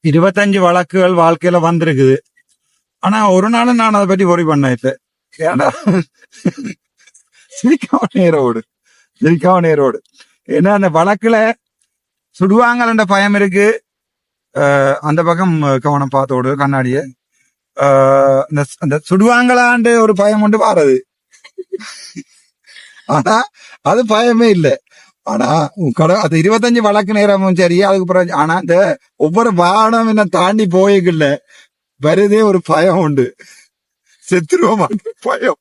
25 வழக்குகள் வாழ்க்கையில வந்திருக்குது. ஆனா ஒரு நாளும் நான் அதை பற்றி worry பண்ண இல்லை. ஏன்னா சிரிக்காம நேரோடு ஏன்னா அந்த வழக்குல சுடுவாங்கன்ற பயம் இருக்கு. அந்த பக்கம் கவனம் பார்த்தோடு கண்ணாடிய அந்த சுடுவாங்களாண்டு ஒரு பயம் கொண்டு வாரது. ஆனா அது பயமே இல்லை. ஆனா அது 25 வழக்கு நேரமும் சரி. அதுக்கு பிறகு ஆனா இந்த ஒவ்வொரு வாகனம் என்ன தாண்டி போய்க்குள்ள வருதே ஒரு பயம் உண்டு. செத்துருவோம் பயம்.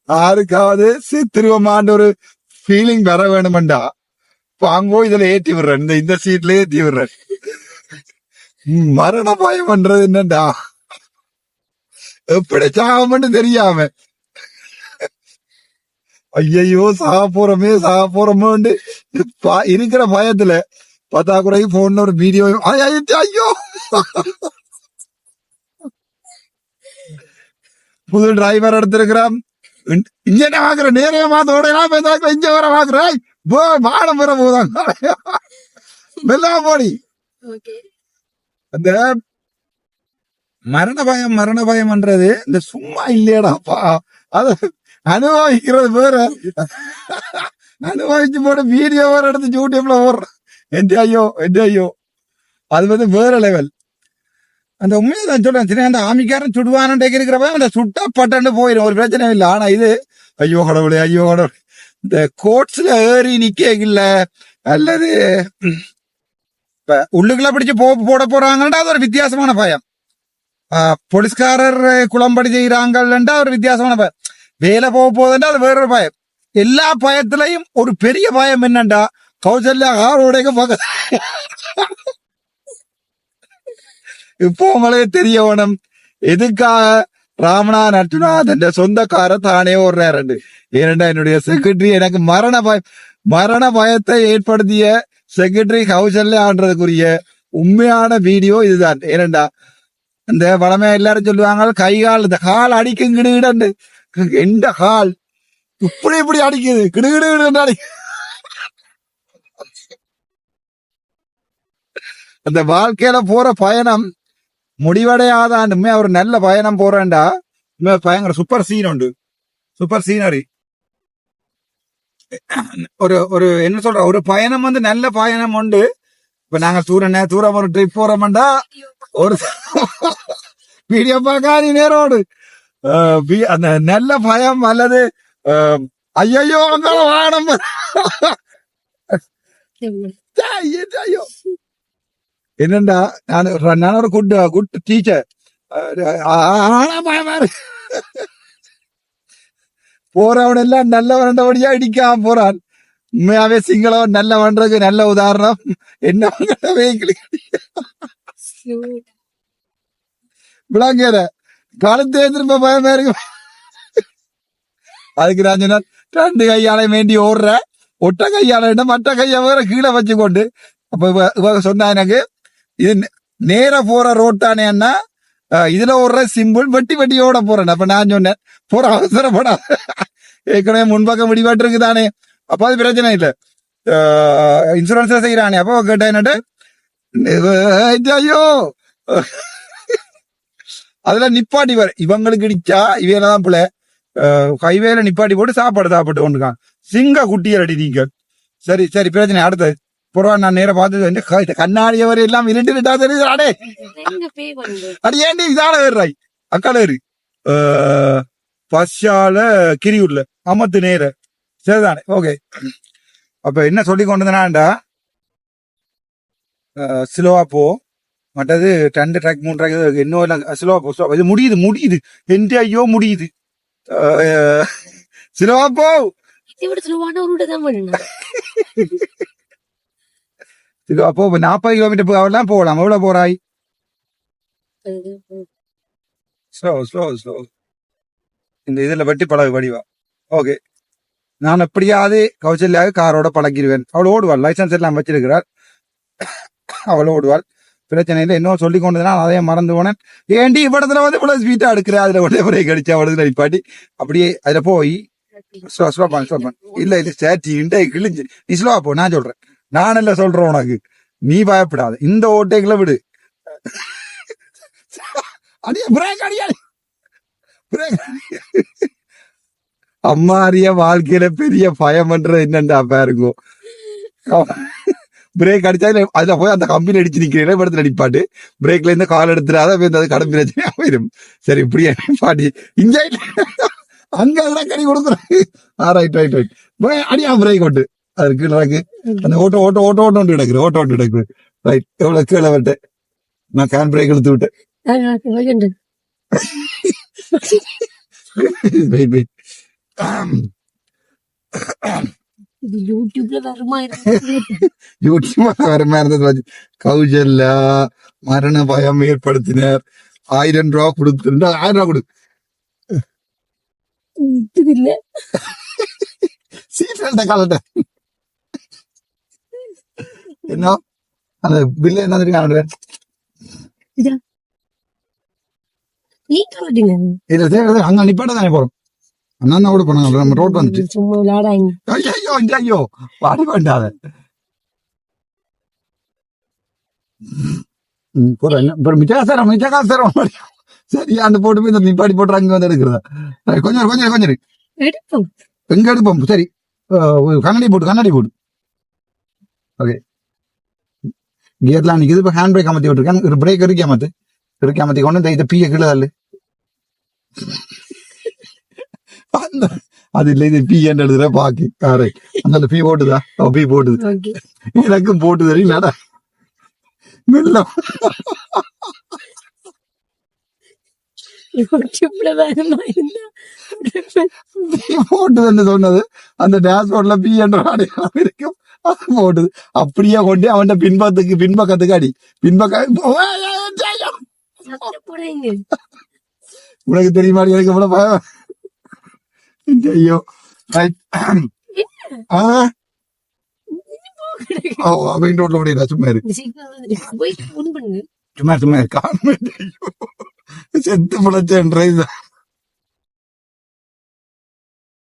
யாருக்காவது செத்துருவோமான்ற ஒரு ஃபீலிங் வர வேணுமெண்டா வாங்கோ இதுல ஏற்றி விடுறேன். இந்த சீட்ல ஏற்றி விடுறேன். மரண பயம் பண்றது என்னண்டா எப்படி சாகமென்று தெரியாம ஐயோ சாக போறோமே இருக்கிற பயத்துல பத்தாக்குறை போன ஒரு வீடியோ ஐயோ புது டிரைவர் எடுத்திருக்கிறான். இங்க வாக்குற நேரே மாத்தோட இங்க வர வாக்குறாய் வாடம் பெற போதான் வெள்ளா போடி. அந்த மரண பயம்ன்றது இந்த சும்மா இல்லையடாப்பா. அது அனுபவிக்கிறது வேற. அனுபவிச்சு போட வீடியோ வேற எடுத்து யூடியூப்ல போடுறேன். எந்த ஐயோ அது வேற லெவல். அந்த உண்மையை தான் சொல்றேன். அந்த ஆமிக்காரன் சுடுவானு இருக்கிறப்ப அந்த சுட்டா பட்டன்னு போயிடும், ஒரு பிரச்சனை இல்லை. ஆனா இது ஐயோ கடவுளே இந்த கோட்ஸ்ல ஏறி நிக்கல அல்லது உள்ளுக்குள்ள பிடிச்சு போட போறாங்கன்றா அது ஒரு வித்தியாசமான பயம். போலீஸ்காரர் குளம்படி செய்யறாங்கன்றா ஒரு வித்தியாசமான பயம். வேலை போகுதுன்றா அது வேறொரு பயம். எல்லா பயத்திலையும் ஒரு பெரிய பயம் என்னண்டா கௌசல்யா காரோட பக்கம். இப்போ உங்களுக்கு தெரிய வேணும் எதுக்காக ராமநாதன் அர்ஜுனாதன் சொந்தக்கார தானே ஓடுறாரு. ஏனண்டா என்னுடைய செக்ரட்டரி எனக்கு மரண பயத்தை ஏற்படுத்திய செக்ரட்டரி கௌசல்யான்றதுக்குரிய உண்மையான வீடியோ இதுதான். ஏனண்டா இந்த வளமையா எல்லாரும் சொல்லுவாங்க கைகால் இந்த கால் அடிக்கும் கிடுகிடண்டு. எந்த கால் இப்படி அடிக்குது கிடுகிடு அடி. அந்த வாழ்க்கையில போற பயணம் முடிவடையாதான்மே ஒரு நல்ல பயணம் போறேன்டா. பயங்கர சூப்பர் சீன் உண்டு, சூப்பர் சீனரி. ஒரு என்ன சொல்ற ஒரு பயணம் நல்ல பயணம் உண்டு. இப்ப நாங்க தூரம் ஒரு ட்ரிப் போறோம்டா ஒரு வீடியோ பார்க்காத நேரோடு அந்த நல்ல பயம் அல்லது ஐயோ வானம் ஐயோ என்னண்டா நான் ஒரு குட் டீச்சர். போறவன் எல்லாம் நல்லவன்டபடியா இடிக்காம போறான். உண்மையாவே சிங்களவன் நல்லவன்றதுக்கு நல்ல உதாரணம் என்ன விளங்கற காலத்தே திரும்ப பயமா இருக்கு. அதுக்கு நான் சொன்ன 2 கையால வேண்டி ஓடுற ஒட்ட கையால மற்ற கைய வேற கீழே வச்சு கொண்டு. அப்ப சொன்னா எனக்கு இது நேர போற ரோட்டானே அண்ணா, இதுல ஓடுற சிம்பிள் வெட்டி ஓட போறேன். அப்ப நான் சொன்னேன் போற அவசரப்படா, ஏற்கனவே முன்பக்கம் விடிவாட்டு இருக்குதானே, அப்ப அது பிரச்சனை இல்லை, இன்சூரன்ஸ் செய்யறானே. அப்போ கேட்டேன் ஐயோ அதுல நிப்பாட்டி வர இவங்களுக்கு இடிச்சா இவையெல்லாம் பிள்ளை ஹைவேல நிப்பாட்டி போட்டு சாப்பாடு கொண்டுக்கான். சிங்க குட்டியல் அடி நீங்க. சரி பிரச்சனை. அடுத்தது புறவா நான் நேர பார்த்து கண்ணாடிய வரை எல்லாம் இருட்டா தெரியுது. அடே அடி ஏண்டி இதால வேறாய் அக்கால ஏறு பஷால கிரியூர்ல அமத்து நேர சரிதானே. ஓகே, அப்ப என்ன சொல்லி கொண்டதுனாண்டா ஸ்லோவா போ, மற்றது 2 ட்ராக் 3 ட்ராக் இன்னும் ஸ்லோவா போ. இது முடியுது எந்த ஐயோ முடியுது. ஸ்லோவா போ. அப்போ 40 கிலோமீட்டர் போகலாம் போகலாம். எவ்வளவு போறாய்? ஸ்லோ இந்த இதுல வெட்டி பழகு வடிவா. ஓகே, நான் எப்படியாவது கௌசல்யாக காரோட பழகிடுவேன். அவள் ஓடுவாள், லைசன்ஸ் எல்லாம் வச்சிருக்கிறார், அவள் ஓடுவாள், பிரச்சனை இல்லை. இன்னும் சொல்லி கொண்டதுனா அதையே மறந்து போனேன். ஏண்டி இவ்விடத்துல வந்து இவ்வளவு ஸ்வீட்டா எடுக்கிறேன், அதுல ஒரே பிரேக் அடிச்சு அவளுக்கு நிப்பாட்டி அப்படியே அதுல போய் ஸ்லோ பண்ண இல்ல சேட்டி கிழிஞ்சு. நீ ஸ்லோவா போ, நான் சொல்றேன். நான் என்ன சொல்றேன் உனக்கு, நீ பயப்படாத, இந்த ஓட்டைகளை விடு. அடியா பிரேக், அடியா பிரேக். அம்மா அறிய வாழ்க்கையில பெரிய பயம்ன்றது என்னண்டா பாருங்க. பிரேக் அடிச்சா அதுல போய் அந்த கம்பியில அடிச்சு நிக்கிறேன், இடத்துல அடிப்பாட்டு பிரேக்ல இருந்து கால் எடுத்துடாத அது கடன் பிரச்சனையா போயிடும். சரி இப்படி பாட்டி இங்க அங்க கடி கொடுக்குறேன். ரைட் ரைட் ரைட் அடியா பிரேக் ஓட்டு அது கீழே அந்த ஓட்ட ஓட்ட ஓட்ட ஓட்ட ஒன்று கிடக்குது, ஓட்ட ஓட்டு கிடக்குது. ரைட் எவ்வளவு கீழே விட்டேன் நான், கேன் பிரேக் எடுத்து விட்டேன். வெயிட் வெயிட் யூடியூப்ல வருமா இருந்தது. கௌஜல்யா மரண பயம் ஏற்படுத்தினர், 1000 ரூபா கொடுத்து, 1000 ரூபா கொடு. இல்ல சீட் காலட்ட என்ன அந்த பில்லு என்ன தெரியும் அங்க நிப்பாட்ட தானே போறோம். அண்ணா கூட போனாங்க, நம்ம ரோட் வந்துச்சு. சும்மா விளையாடாங்க. ஐயோ ஐயோ பாடி வேண்டாத சரி அந்த போட்டு போய் இந்த நிப்பாடி போட்டு அங்க வந்து எடுக்கிறதா. கொஞ்சம் கொஞ்சம் கொஞ்சம் எடுப்போம், எங்க எடுப்போம். சரி கண்ணாடி போட்டு, கண்ணாடி போட்டு. ஓகே கியர்லாம் நிக்குது. இப்ப ஹேண்ட் பிரேக் அமர்த்தி விட்டுருக்கேன், பிரேக் இறுக்கி அமர்த்தி கொண்டு இந்த பீய கீழே தள்ளு. அது இல்ல இது பீ என்று எழுதுற பாக்கி அந்த பீ போட்டுதா, பீ போட்டுது, எனக்கும் போட்டு தெரியும் நட மெல்லம் போட்டுதுன்னு சொன்னது. அந்த டேஷ்போர்ட்ல பீ என்ற அடையாளம் இருக்கும், அது போட்டுது. அப்படியே கொண்டு அவன் பின்பக்கத்துக்கு அடி, பின்பக்கம். உனக்கு தெரியுமா எனக்கு எவ்வளவு பயம். ஐயோ அப்படின்னு ரோட்ல ஓடிடா. சும்மா இருக்கு, சும்மா சும்மா இருக்கு. செத்து பிழைச்சேன்.